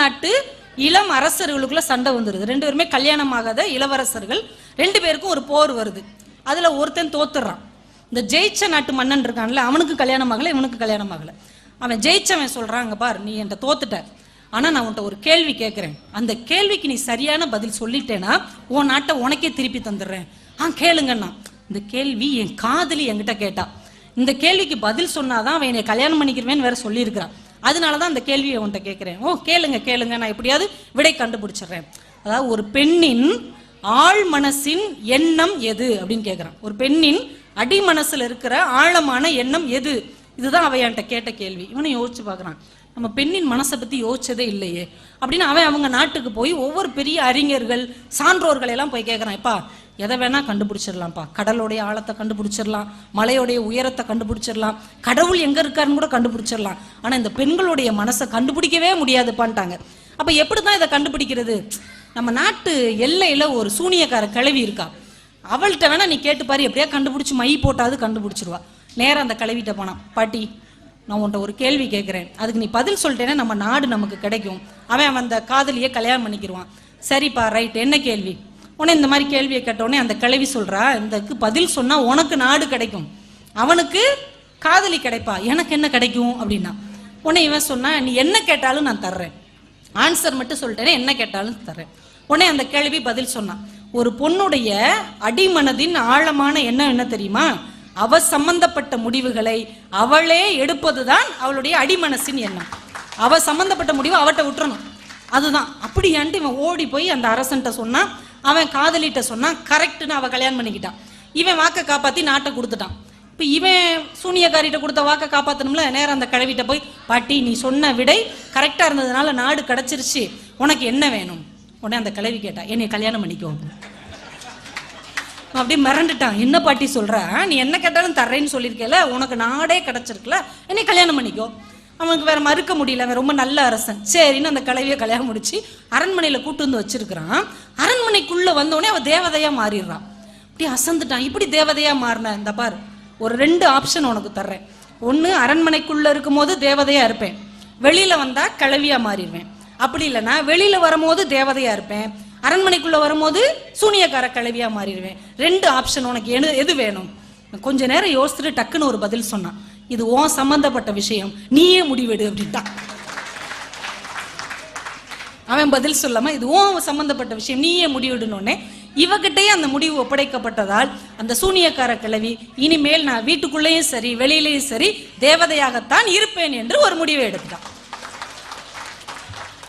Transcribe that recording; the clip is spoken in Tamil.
நாட்டு இளம் அரசர்களுக்குள்ள சண்டை வந்துருது. 2 பேருமே கல்யாணம் ஆகாத இளவரசர்கள், 2 பேருக்கும் ஒரு போர் வருது. அதுல ஒருத்தன் தோத்துறான். இந்த ஜெயிச்ச நாட்டு மன்னன் இருக்கான்ல, அவனுக்கு கல்யாணம் ஆகல, இவனுக்கு கல்யாணம் ஆகல. அவன் ஜெயிச்சவன் சொல்றான், அங்க பார், நீ என்கிட்ட தோத்துட்ட, ஆனா நான் உன்கிட்ட ஒரு கேள்வி கேட்கிறேன், அந்த கேள்விக்கு நீ சரியான பதில் சொல்லிட்டேன்னா உன் நாட்டை உனக்கே திருப்பி தந்துடுறேன். கேளுங்கண்ணா. இந்த கேள்வி என் காதலி என்கிட்ட கேட்டா, இந்த கேள்விக்கு பதில் சொன்னாதான் அவன் என்னை கல்யாணம் பண்ணிக்கிறவேன்னு வேற சொல்லியிருக்கிறான். அதனாலதான் அந்த கேள்வியை உன்கிட்ட கேட்கிறேன். கேளுங்க கேளுங்க, நான் எப்படியாவது விடை கண்டுபிடிச்சிடுறேன். அதாவது ஒரு பெண்ணின் ஆழ் மனசின் எண்ணம் எது அப்படின்னு கேட்கிறான். ஒரு பெண்ணின் அடி மனசுல இருக்கிற ஆழமான எண்ணம் எது, இதுதான் அவன் என்கிட்ட கேட்ட கேள்வி. இவனை யோசிச்சு பார்க்கறான், நம்ம பெண்ணின் மனசை பத்தி யோசிச்சதே இல்லையே அப்படின்னு. அவன் அவங்க நாட்டுக்கு போய் ஒவ்வொரு பெரிய அறிஞர்கள் சான்றோர்களை எல்லாம் போய் கேட்கறான். எப்பா, எதை வேணா கண்டுபிடிச்சிடலாம்ப்பா, கடலோடைய ஆழத்தை கண்டுபிடிச்சிடலாம், மலையோடைய உயரத்தை கண்டுபிடிச்சிடலாம், கடவுள் எங்க இருக்காருன்னு கூட கண்டுபிடிச்சிடலாம், ஆனா இந்த பெண்களுடைய மனசை கண்டுபிடிக்கவே முடியாதுப்பான்ட்டாங்க. அப்ப எப்படிதான் இதை கண்டுபிடிக்கிறது? நம்ம நாட்டு எல்லையில ஒரு சூனியக்கார கிழவி இருக்கா, அவள்கிட்ட வேணா நீ கேட்டு பாரு, எப்படியா கண்டுபிடிச்சு மை போட்டாவது கண்டுபிடிச்சிருவா. நேரம் அந்த கிழவிட்ட போனான். பாட்டி, நான் உன்ட்ட ஒரு கேள்வி கேட்கிறேன், அதுக்கு நீ பதில் சொல்லிட்டேன்னா நம்ம நாடு நமக்கு கிடைக்கும். அவன் அந்த காதலியை கல்யாணம் பண்ணிக்கிடுவான். சரிப்பா, ரைட், என்ன கேள்வி? உடனே இந்த மாதிரி கேள்வியை கேட்டோடனே அந்த கிழவி சொல்றா, இதுக்கு பதில் சொன்னா உனக்கு நாடு கிடைக்கும், அவனுக்கு காதலி கிடைப்பா, எனக்கு என்ன கிடைக்கும் அப்படின்னா. உடனே இவன் சொன்னா, நீ என்ன கேட்டாலும் நான் தர்றேன், ஆன்சர் மட்டும் சொல்லிட்டேனே, என்ன கேட்டாலும் தர்றேன். உடனே அந்த கேள்வி பதில் சொன்னான், ஒரு பொண்ணுடைய அடிமனதின் ஆழமான எண்ணம் என்ன தெரியுமா? அவ சம்பந்தப்பட்ட முடிவுகளை அவளே எடுப்பதுதான் அவளுடைய அடிமனசின் எண்ணம். அவ சம்பந்தப்பட்ட முடிவை அவட்ட விட்டுறணும், அதுதான். அப்படியான்ட்டு இவன் ஓடி போய் அந்த அரசன்ட்ட சொன்னான். அவன் காதலிட்ட சொன்னான். கரெக்டுன்னு அவ கல்யாணம் பண்ணிக்கிட்டான். இவன் வாக்கை காப்பாத்தி நாட்டை கொடுத்துட்டான். இப்ப இவன் சூனியக்காரிட்ட கொடுத்த வாக்கை காப்பாத்தணும்ல. நேரம் அந்த கிழவிட்ட போய், பாட்டி, நீ சொன்ன விடை கரெக்டா இருந்ததுனால நாடு கிடைச்சிருச்சு, உனக்கு என்ன வேணும்? உடனே அந்த கிழவி கேட்டா, என்னை கல்யாணம் பண்ணிக்கோ. அப்படி மிரண்டுட்டான். என்ன பாட்டி சொல்ற, நீ என்ன கேட்டாலும் தர்றேன்னு சொல்லியிருக்கல, உனக்கு நாடே கிடைச்சிருக்குல, என்னை கல்யாணம் பண்ணிக்கோ. அவனுக்கு வேற மறுக்க முடியல, அவன் ரொம்ப நல்ல அரசன். சரின்னு அந்த கிழவியை கல்யாணம் முடிச்சு அரண்மனையில கூட்டு வந்து வச்சிருக்கிறான். அரண்மனைக்குள்ள வந்தோடனே அவன் தேவதையா மாறிடுறான். அப்படி அசந்துட்டான். இப்படி தேவதையா மாறின, இந்த பார், ஒரு 2 ஆப்ஷன் உனக்கு தர்றேன். ஒன்னு, அரண்மனைக்குள்ள இருக்கும் போது தேவதையா இருப்பேன், வெளியில வந்தா கிழவியா மாறிடுவேன். அப்படி இல்லைன்னா வெளியில வரும்போது தேவதையா இருப்பேன், அரண்மனைக்குள்ள வரும்போது சூனியக்கார கிழவியா மாறிடுவேன். 2 ஆப்ஷன், உனக்கு எது வேணும்? கொஞ்ச நேரம் யோசிச்சுட்டு டக்குன்னு ஒரு பதில் சொன்னான், இது உன் சம்பந்தப்பட்ட விஷயம், நீயே முடிவெடு அப்படின்ட்டான். அவன் பதில் சொல்லாம, இது உன் சம்பந்தப்பட்ட விஷயம், நீயே முடிவெடுனோடனே இவகிட்டே அந்த முடிவு ஒப்படைக்கப்பட்டதால் அந்த சூனியக்கார கிழவி, இனிமேல் நான் வீட்டுக்குள்ளேயும் சரி வெளியிலேயும் சரி தேவதையாகத்தான் இருப்பேன் என்று ஒரு முடிவை எடுத்துட்டான்.